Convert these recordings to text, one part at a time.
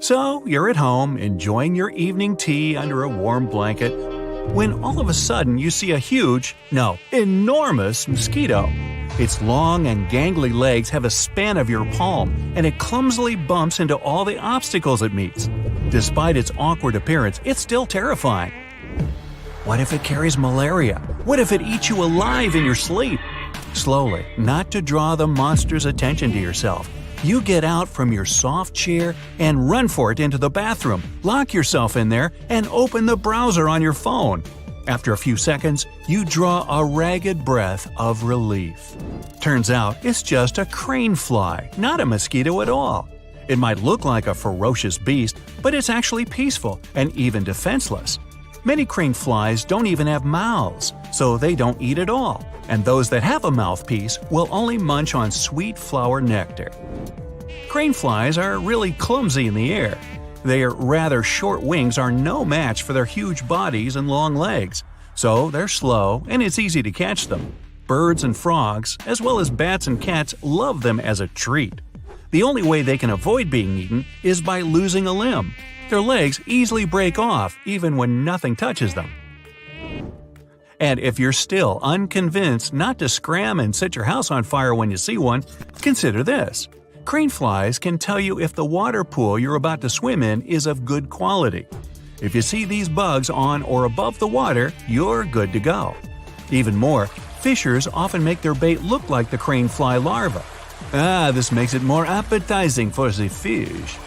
So, you're at home, enjoying your evening tea under a warm blanket, when all of a sudden you see a huge, no, enormous mosquito. Its long and gangly legs have a span of your palm, and it clumsily bumps into all the obstacles it meets. Despite its awkward appearance, it's still terrifying. What if it carries malaria? What if it eats you alive in your sleep? Slowly, not to draw the monster's attention to yourself, you get out from your soft chair and run for it into the bathroom, lock yourself in there, and open the browser on your phone. After a few seconds, you draw a ragged breath of relief. Turns out it's just a crane fly, not a mosquito at all. It might look like a ferocious beast, but it's actually peaceful and even defenseless. Many crane flies don't even have mouths, so they don't eat at all, and those that have a mouthpiece will only munch on sweet flower nectar. Crane flies are really clumsy in the air. Their rather short wings are no match for their huge bodies and long legs, so they're slow and it's easy to catch them. Birds and frogs, as well as bats and cats, love them as a treat. The only way they can avoid being eaten is by losing a limb. Their legs easily break off even when nothing touches them. And if you're still unconvinced not to scram and set your house on fire when you see one, consider this. Crane flies can tell you if the water pool you're about to swim in is of good quality. If you see these bugs on or above the water, you're good to go. Even more, fishers often make their bait look like the crane fly larva. This makes it more appetizing for the fish.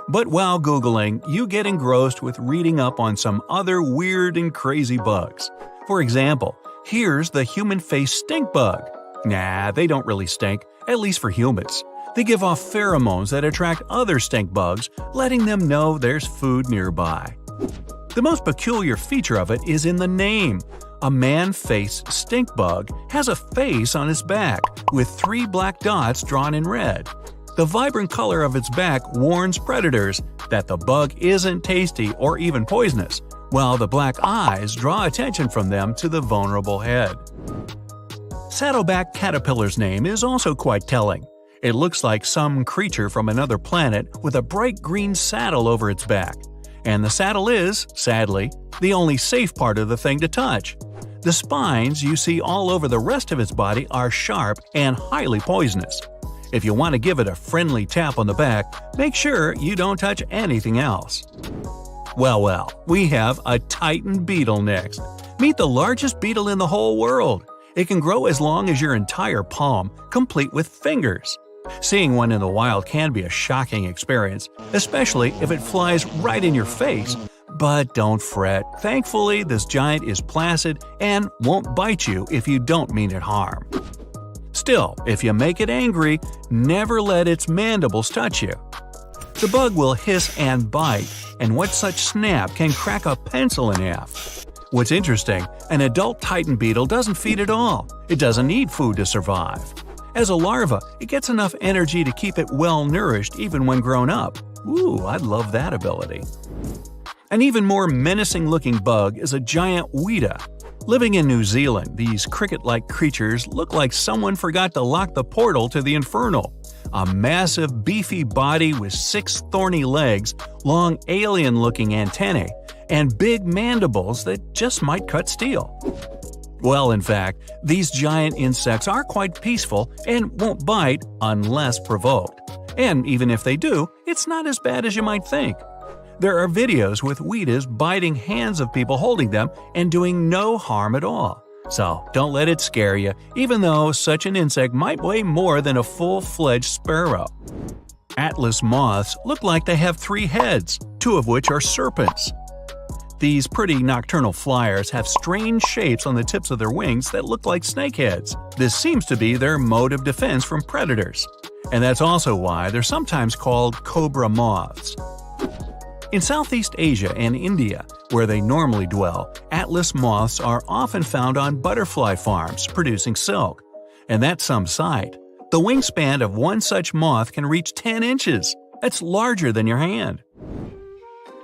But while Googling, you get engrossed with reading up on some other weird and crazy bugs. For example, here's the human-faced stink bug. Nah, they don't really stink, at least for humans. They give off pheromones that attract other stink bugs, letting them know there's food nearby. The most peculiar feature of it is in the name. A man-faced stink bug has a face on its back, with 3 black dots drawn in red. The vibrant color of its back warns predators that the bug isn't tasty or even poisonous, while the black eyes draw attention from them to the vulnerable head. Saddleback caterpillar's name is also quite telling. It looks like some creature from another planet with a bright green saddle over its back. And the saddle is, sadly, the only safe part of the thing to touch. The spines you see all over the rest of its body are sharp and highly poisonous. If you want to give it a friendly tap on the back, make sure you don't touch anything else. Well, we have a Titan beetle next. Meet the largest beetle in the whole world. It can grow as long as your entire palm, complete with fingers. Seeing one in the wild can be a shocking experience, especially if it flies right in your face. But don't fret. Thankfully, this giant is placid and won't bite you if you don't mean it harm. Still, if you make it angry, never let its mandibles touch you. The bug will hiss and bite, and what such snap can crack a pencil in half. What's interesting, an adult Titan beetle doesn't feed at all. It doesn't need food to survive. As a larva, it gets enough energy to keep it well-nourished even when grown up. Ooh, I'd love that ability. An even more menacing-looking bug is a giant weta. Living in New Zealand, these cricket-like creatures look like someone forgot to lock the portal to the infernal. A massive, beefy body with 6 thorny legs, long alien-looking antennae, and big mandibles that just might cut steel. Well, in fact, these giant insects are quite peaceful and won't bite unless provoked. And even if they do, it's not as bad as you might think. There are videos with wetas biting hands of people holding them and doing no harm at all. So don't let it scare you, even though such an insect might weigh more than a full-fledged sparrow. Atlas moths look like they have 3 heads, 2 of which are serpents. These pretty nocturnal flyers have strange shapes on the tips of their wings that look like snake heads. This seems to be their mode of defense from predators. And that's also why they're sometimes called cobra moths. In Southeast Asia and India, where they normally dwell, atlas moths are often found on butterfly farms producing silk. And that's some sight. The wingspan of one such moth can reach 10 inches. That's larger than your hand.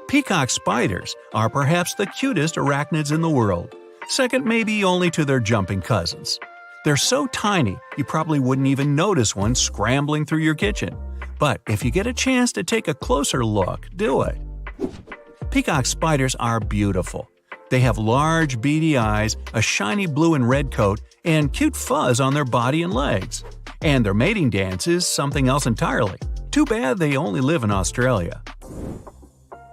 Peacock spiders are perhaps the cutest arachnids in the world, second maybe only to their jumping cousins. They're so tiny you probably wouldn't even notice one scrambling through your kitchen. But if you get a chance to take a closer look, do it. Peacock spiders are beautiful. They have large, beady eyes, a shiny blue and red coat, and cute fuzz on their body and legs. And their mating dance is something else entirely. Too bad they only live in Australia.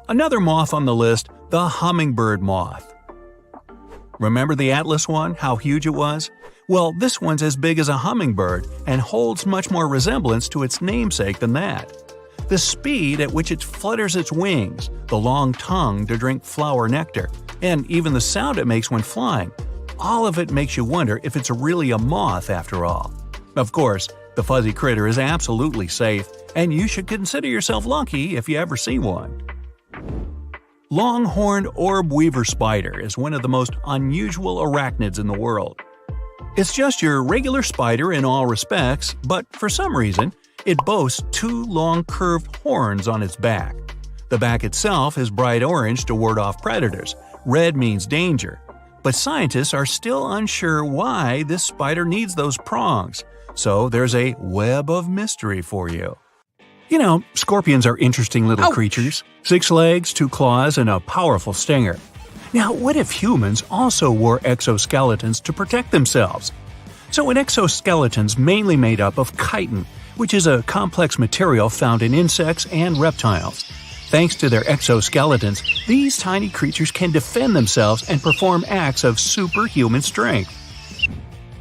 Another moth on the list, the hummingbird moth. Remember the Atlas one, how huge it was? Well, this one's as big as a hummingbird and holds much more resemblance to its namesake than that. The speed at which it flutters its wings, the long tongue to drink flower nectar, and even the sound it makes when flying, all of it makes you wonder if it's really a moth after all. Of course, the fuzzy critter is absolutely safe, and you should consider yourself lucky if you ever see one. Long-horned orb weaver spider is one of the most unusual arachnids in the world. It's just your regular spider in all respects, but for some reason, it boasts two long curved horns on its back. The back itself is bright orange to ward off predators. Red means danger. But scientists are still unsure why this spider needs those prongs, so there's a web of mystery for you. You know, scorpions are interesting little creatures. 6 legs, 2 claws, and a powerful stinger. Now, what if humans also wore exoskeletons to protect themselves? So an exoskeleton's mainly made up of chitin, which is a complex material found in insects and reptiles. Thanks to their exoskeletons, these tiny creatures can defend themselves and perform acts of superhuman strength.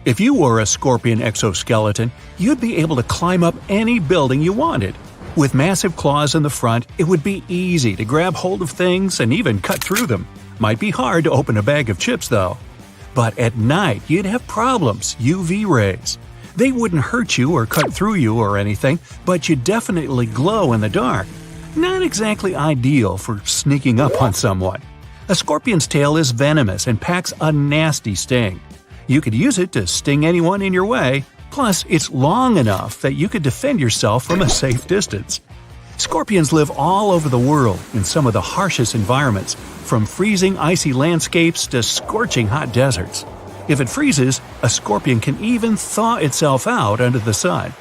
If you wore a scorpion exoskeleton, you'd be able to climb up any building you wanted. With massive claws in the front, it would be easy to grab hold of things and even cut through them. Might be hard to open a bag of chips, though. But at night, you'd have problems, UV rays. They wouldn't hurt you or cut through you or anything, but you'd definitely glow in the dark. Not exactly ideal for sneaking up on someone. A scorpion's tail is venomous and packs a nasty sting. You could use it to sting anyone in your way, plus it's long enough that you could defend yourself from a safe distance. Scorpions live all over the world in some of the harshest environments, from freezing icy landscapes to scorching hot deserts. If it freezes, a scorpion can even thaw itself out under the sun.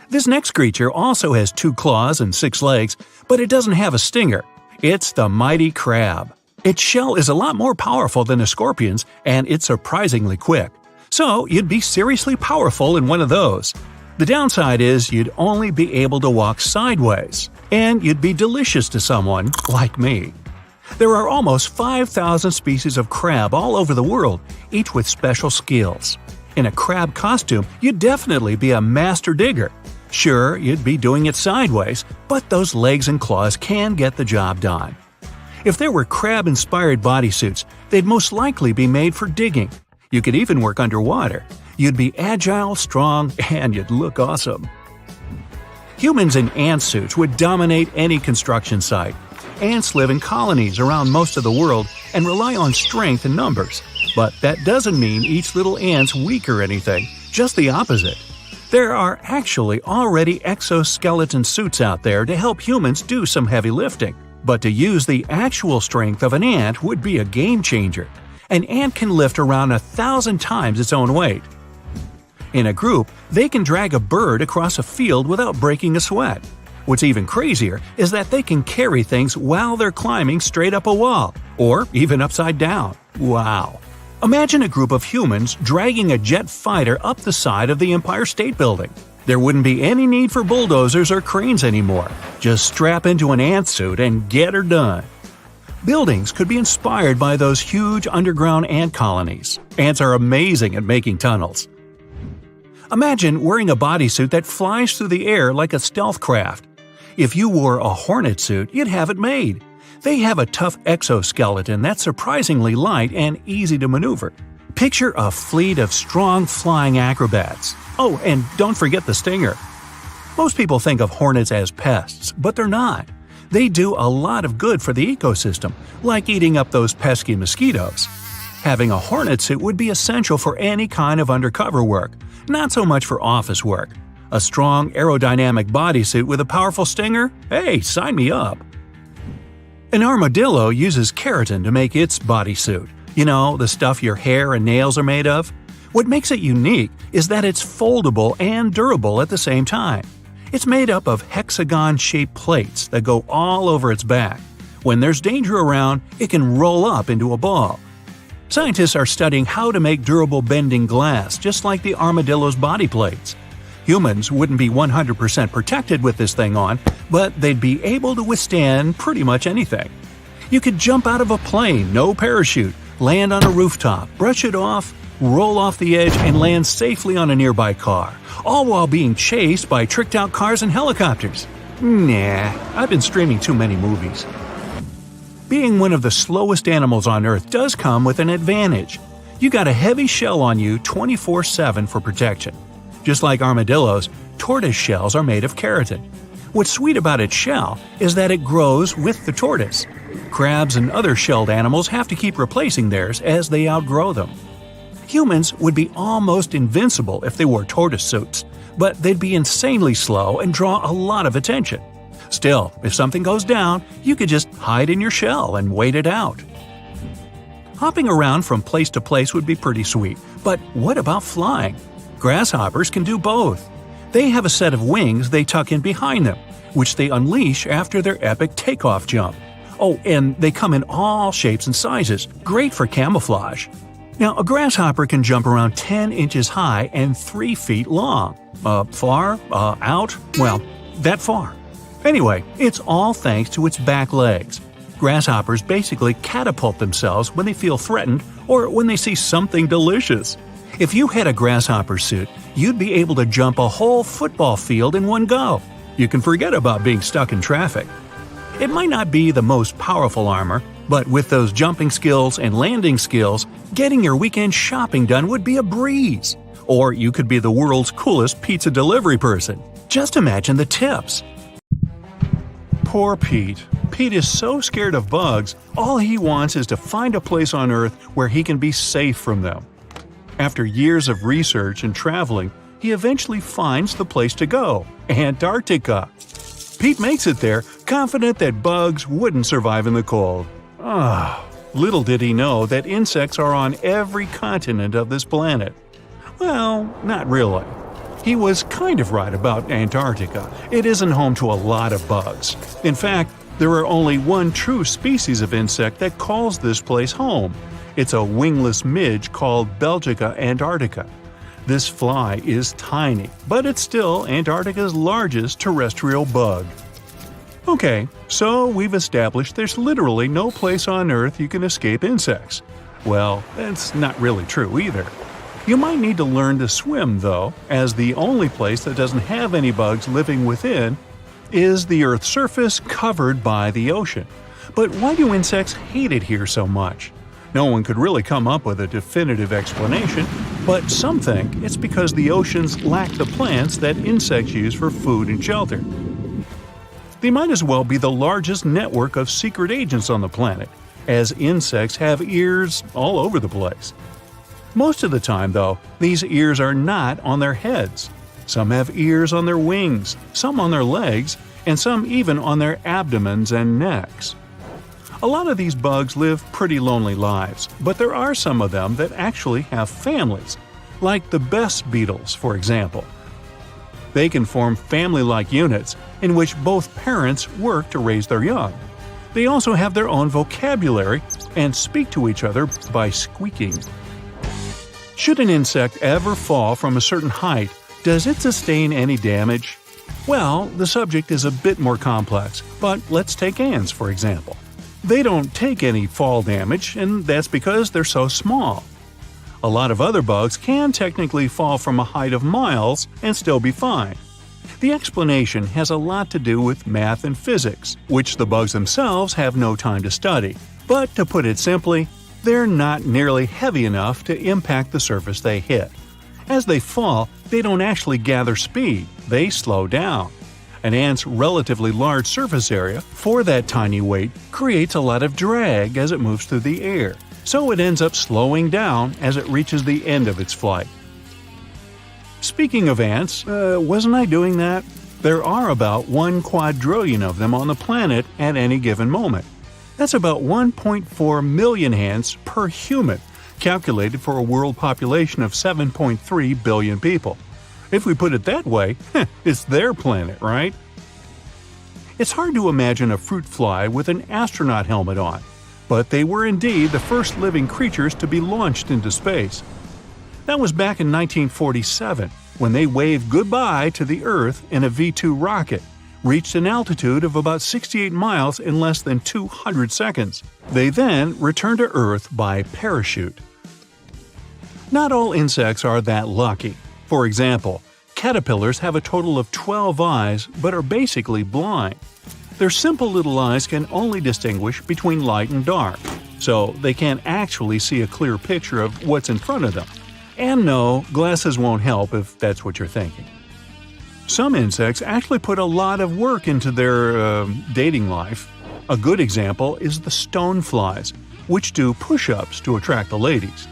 This next creature also has 2 claws and 6 legs, but it doesn't have a stinger. It's the mighty crab. Its shell is a lot more powerful than a scorpion's, and it's surprisingly quick. So you'd be seriously powerful in one of those. The downside is you'd only be able to walk sideways, and you'd be delicious to someone like me. There are almost 5,000 species of crab all over the world, each with special skills. In a crab costume, you'd definitely be a master digger. Sure, you'd be doing it sideways, but those legs and claws can get the job done. If there were crab-inspired bodysuits, they'd most likely be made for digging. You could even work underwater. You'd be agile, strong, and you'd look awesome. Humans in ant suits would dominate any construction site. Ants live in colonies around most of the world and rely on strength in numbers. But that doesn't mean each little ant's weak or anything, just the opposite. There are actually already exoskeleton suits out there to help humans do some heavy lifting. But to use the actual strength of an ant would be a game changer. An ant can lift around 1,000 times its own weight. In a group, they can drag a bird across a field without breaking a sweat. What's even crazier is that they can carry things while they're climbing straight up a wall, or even upside down. Wow! Imagine a group of humans dragging a jet fighter up the side of the Empire State Building. There wouldn't be any need for bulldozers or cranes anymore. Just strap into an ant suit and get her done. Buildings could be inspired by those huge underground ant colonies. Ants are amazing at making tunnels. Imagine wearing a bodysuit that flies through the air like a stealth craft. If you wore a hornet suit, you'd have it made. They have a tough exoskeleton that's surprisingly light and easy to maneuver. Picture a fleet of strong flying acrobats. Oh, and don't forget the stinger. Most people think of hornets as pests, but they're not. They do a lot of good for the ecosystem, like eating up those pesky mosquitoes. Having a hornet suit would be essential for any kind of undercover work, not so much for office work. A strong, aerodynamic bodysuit with a powerful stinger? Hey, sign me up! An armadillo uses keratin to make its bodysuit. You know, the stuff your hair and nails are made of? What makes it unique is that it's foldable and durable at the same time. It's made up of hexagon-shaped plates that go all over its back. When there's danger around, it can roll up into a ball. Scientists are studying how to make durable bending glass just like the armadillo's body plates. Humans wouldn't be 100% protected with this thing on, but they'd be able to withstand pretty much anything. You could jump out of a plane, no parachute, land on a rooftop, brush it off, roll off the edge, and land safely on a nearby car, all while being chased by tricked-out cars and helicopters. Nah, I've been streaming too many movies. Being one of the slowest animals on Earth does come with an advantage. You got a heavy shell on you 24/7 for protection. Just like armadillos, tortoise shells are made of keratin. What's sweet about its shell is that it grows with the tortoise. Crabs and other shelled animals have to keep replacing theirs as they outgrow them. Humans would be almost invincible if they wore tortoise suits, but they'd be insanely slow and draw a lot of attention. Still, if something goes down, you could just hide in your shell and wait it out. Hopping around from place to place would be pretty sweet, but what about flying? Grasshoppers can do both. They have a set of wings they tuck in behind them, which they unleash after their epic takeoff jump. Oh, and they come in all shapes and sizes, great for camouflage. Now, a grasshopper can jump around 10 inches high and 3 feet long. Far? Out? Well, that far. Anyway, it's all thanks to its back legs. Grasshoppers basically catapult themselves when they feel threatened or when they see something delicious. If you had a grasshopper suit, you'd be able to jump a whole football field in one go. You can forget about being stuck in traffic. It might not be the most powerful armor, but with those jumping skills and landing skills, getting your weekend shopping done would be a breeze. Or you could be the world's coolest pizza delivery person. Just imagine the tips. Poor Pete. Pete is so scared of bugs, all he wants is to find a place on Earth where he can be safe from them. After years of research and traveling, he eventually finds the place to go – Antarctica. Pete makes it there, confident that bugs wouldn't survive in the cold. Little did he know that insects are on every continent of this planet. Well, not really. He was kind of right about Antarctica. It isn't home to a lot of bugs. In fact, there are only one true species of insect that calls this place home. It's a wingless midge called Belgica antarctica. This fly is tiny, but it's still Antarctica's largest terrestrial bug. Okay, so we've established there's literally no place on Earth you can escape insects. Well, that's not really true either. You might need to learn to swim, though, as the only place that doesn't have any bugs living within is the Earth's surface covered by the ocean. But why do insects hate it here so much? No one could really come up with a definitive explanation, but some think it's because the oceans lack the plants that insects use for food and shelter. They might as well be the largest network of secret agents on the planet, as insects have ears all over the place. Most of the time, though, these ears are not on their heads. Some have ears on their wings, some on their legs, and some even on their abdomens and necks. A lot of these bugs live pretty lonely lives, but there are some of them that actually have families, like the best beetles, for example. They can form family-like units in which both parents work to raise their young. They also have their own vocabulary and speak to each other by squeaking. Should an insect ever fall from a certain height, does it sustain any damage? Well, the subject is a bit more complex, but let's take ants, for example. They don't take any fall damage, and that's because they're so small. A lot of other bugs can technically fall from a height of miles and still be fine. The explanation has a lot to do with math and physics, which the bugs themselves have no time to study. But to put it simply, they're not nearly heavy enough to impact the surface they hit. As they fall, they don't actually gather speed, they slow down. An ant's relatively large surface area for that tiny weight creates a lot of drag as it moves through the air, so it ends up slowing down as it reaches the end of its flight. Speaking of ants, wasn't I doing that? There are about 1 quadrillion of them on the planet at any given moment. That's about 1.4 million ants per human, calculated for a world population of 7.3 billion people. If we put it that way, it's their planet, right? It's hard to imagine a fruit fly with an astronaut helmet on, but they were indeed the first living creatures to be launched into space. That was back in 1947, when they waved goodbye to the Earth in a V-2 rocket, reached an altitude of about 68 miles in less than 200 seconds. They then returned to Earth by parachute. Not all insects are that lucky. For example, caterpillars have a total of 12 eyes but are basically blind. Their simple little eyes can only distinguish between light and dark, so they can't actually see a clear picture of what's in front of them. And no, glasses won't help if that's what you're thinking. Some insects actually put a lot of work into their dating life. A good example is the stoneflies, which do push-ups to attract the ladies.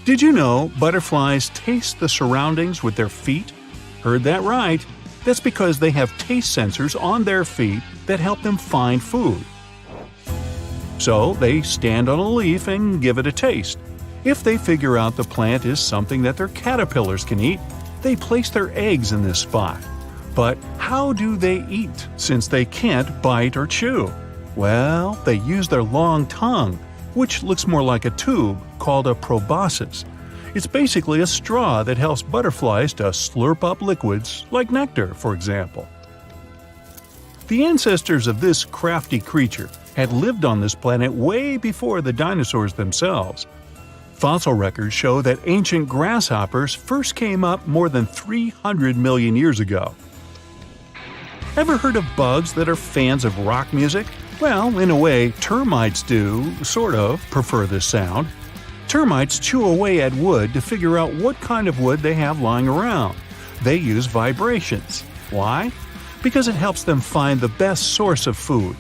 Did you know butterflies taste the surroundings with their feet? Heard that right. That's because they have taste sensors on their feet that help them find food. So they stand on a leaf and give it a taste. If they figure out the plant is something that their caterpillars can eat, they place their eggs in this spot. But how do they eat, since they can't bite or chew? Well, they use their long tongue, which looks more like a tube, called a proboscis. It's basically a straw that helps butterflies to slurp up liquids, like nectar, for example. The ancestors of this crafty creature had lived on this planet way before the dinosaurs themselves. Fossil records show that ancient grasshoppers first came up more than 300 million years ago. Ever heard of bugs that are fans of rock music? Well, in a way, termites do, sort of, prefer this sound. Termites chew away at wood to figure out what kind of wood they have lying around. They use vibrations. Why? Because it helps them find the best source of food.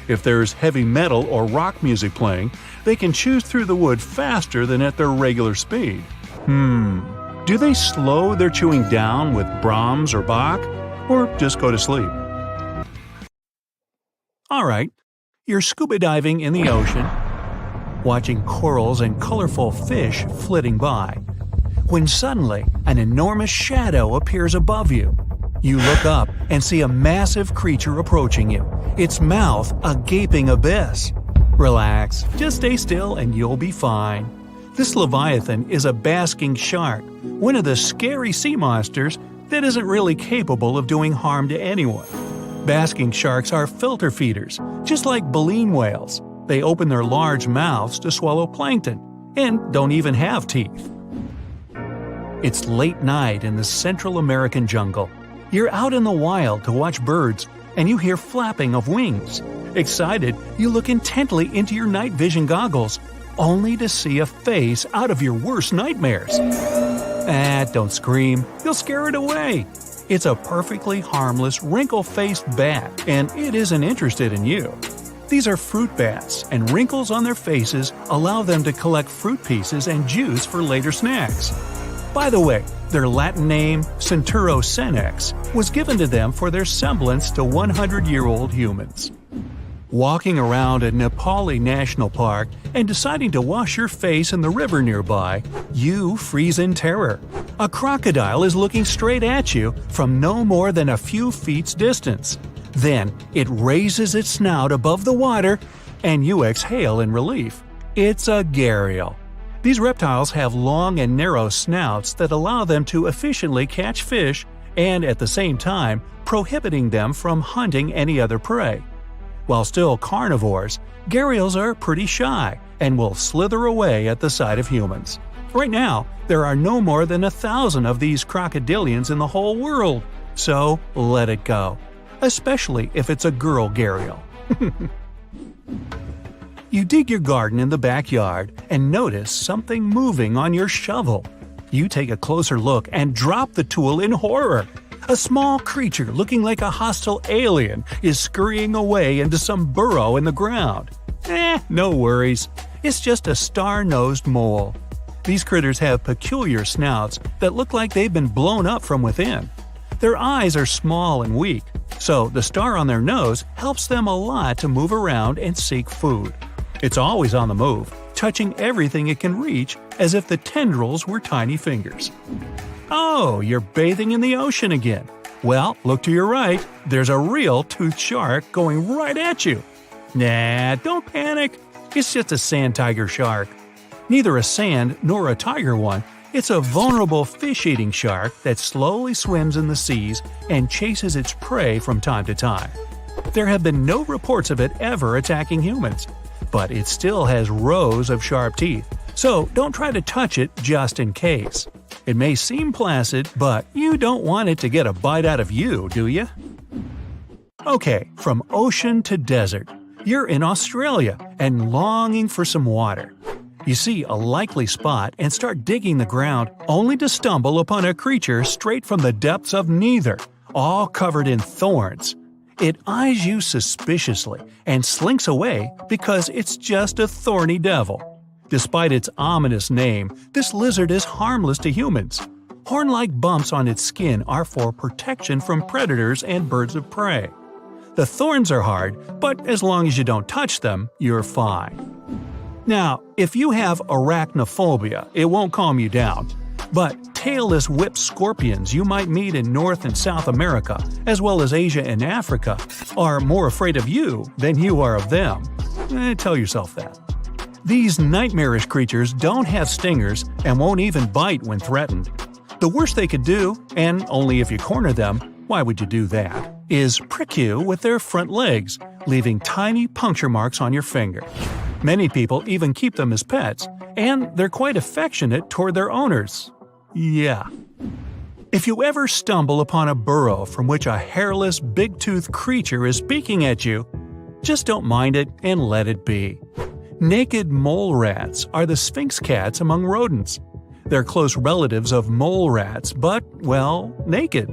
If there's heavy metal or rock music playing, they can chew through the wood faster than at their regular speed. Do they slow their chewing down with Brahms or Bach, or just go to sleep? Alright, you're scuba diving in the ocean, watching corals and colorful fish flitting by, when suddenly an enormous shadow appears above you. You look up and see a massive creature approaching you, its mouth a gaping abyss. Relax, just stay still and you'll be fine. This leviathan is a basking shark, one of the scary sea monsters that isn't really capable of doing harm to anyone. Basking sharks are filter feeders, just like baleen whales. They open their large mouths to swallow plankton, and don't even have teeth. It's late night in the Central American jungle. You're out in the wild to watch birds, and you hear flapping of wings. Excited, you look intently into your night vision goggles, only to see a face out of your worst nightmares. Don't scream, you'll scare it away. It's a perfectly harmless, wrinkle-faced bat, and it isn't interested in you. These are fruit bats, and wrinkles on their faces allow them to collect fruit pieces and juice for later snacks. By the way, their Latin name, Centuro senex, was given to them for their semblance to 100-year-old humans. Walking around a Nepali National Park and deciding to wash your face in the river nearby, you freeze in terror. A crocodile is looking straight at you from no more than a few feet's distance. Then, it raises its snout above the water, and you exhale in relief. It's a gharial. These reptiles have long and narrow snouts that allow them to efficiently catch fish and, at the same time, prohibiting them from hunting any other prey. While still carnivores, gharials are pretty shy and will slither away at the sight of humans. Right now, there are no more than 1,000 of these crocodilians in the whole world, so let it go. Especially if it's a girl gharial. You dig your garden in the backyard and notice something moving on your shovel. You take a closer look and drop the tool in horror. A small creature looking like a hostile alien is scurrying away into some burrow in the ground. No worries. It's just a star-nosed mole. These critters have peculiar snouts that look like they've been blown up from within. Their eyes are small and weak, so the star on their nose helps them a lot to move around and seek food. It's always on the move, touching everything it can reach as if the tendrils were tiny fingers. Oh, you're bathing in the ocean again. Well, look to your right. There's a real toothed shark going right at you. Nah, don't panic. It's just a sand tiger shark. Neither a sand nor a tiger one. It's a vulnerable fish-eating shark that slowly swims in the seas and chases its prey from time to time. There have been no reports of it ever attacking humans, but it still has rows of sharp teeth, so don't try to touch it just in case. It may seem placid, but you don't want it to get a bite out of you, do you? Okay, from ocean to desert. You're in Australia and longing for some water. You see a likely spot and start digging the ground, only to stumble upon a creature straight from the depths of neither, all covered in thorns. It eyes you suspiciously and slinks away because it's just a thorny devil. Despite its ominous name, this lizard is harmless to humans. Horn-like bumps on its skin are for protection from predators and birds of prey. The thorns are hard, but as long as you don't touch them, you're fine. Now, if you have arachnophobia, it won't calm you down. But tailless whip scorpions you might meet in North and South America, as well as Asia and Africa, are more afraid of you than you are of them. Tell yourself that. These nightmarish creatures don't have stingers and won't even bite when threatened. The worst they could do, and only if you corner them, why would you do that, is prick you with their front legs, leaving tiny puncture marks on your finger. Many people even keep them as pets, and they're quite affectionate toward their owners. Yeah. If you ever stumble upon a burrow from which a hairless, big-toothed creature is peeking at you, just don't mind it and let it be. Naked mole rats are the sphinx cats among rodents. They're close relatives of mole rats, but, well, naked.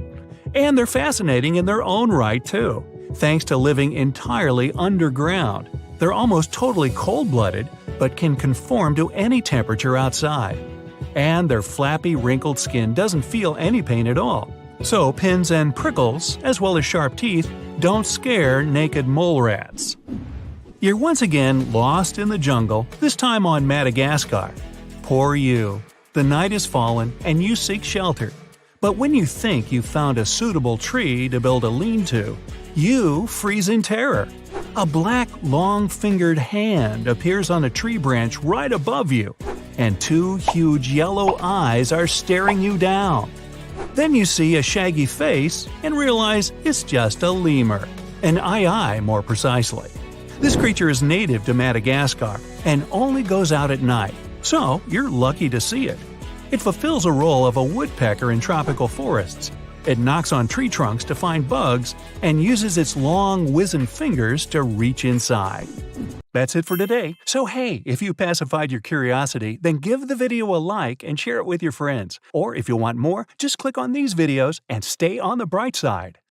And they're fascinating in their own right, too, thanks to living entirely underground. They're almost totally cold-blooded, but can conform to any temperature outside. And their flappy, wrinkled skin doesn't feel any pain at all. So pins and prickles, as well as sharp teeth, don't scare naked mole rats. You're once again lost in the jungle, this time on Madagascar. Poor you. The night has fallen, and you seek shelter. But when you think you've found a suitable tree to build a lean-to, you freeze in terror. A black, long-fingered hand appears on a tree branch right above you, and two huge yellow eyes are staring you down. Then you see a shaggy face and realize it's just a lemur, an aye-aye more precisely. This creature is native to Madagascar and only goes out at night, so you're lucky to see it. It fulfills a role of a woodpecker in tropical forests. It knocks on tree trunks to find bugs and uses its long, wizened fingers to reach inside. That's it for today. So hey, if you pacified your curiosity, then give the video a like and share it with your friends. Or if you want more, just click on these videos and stay on the bright side.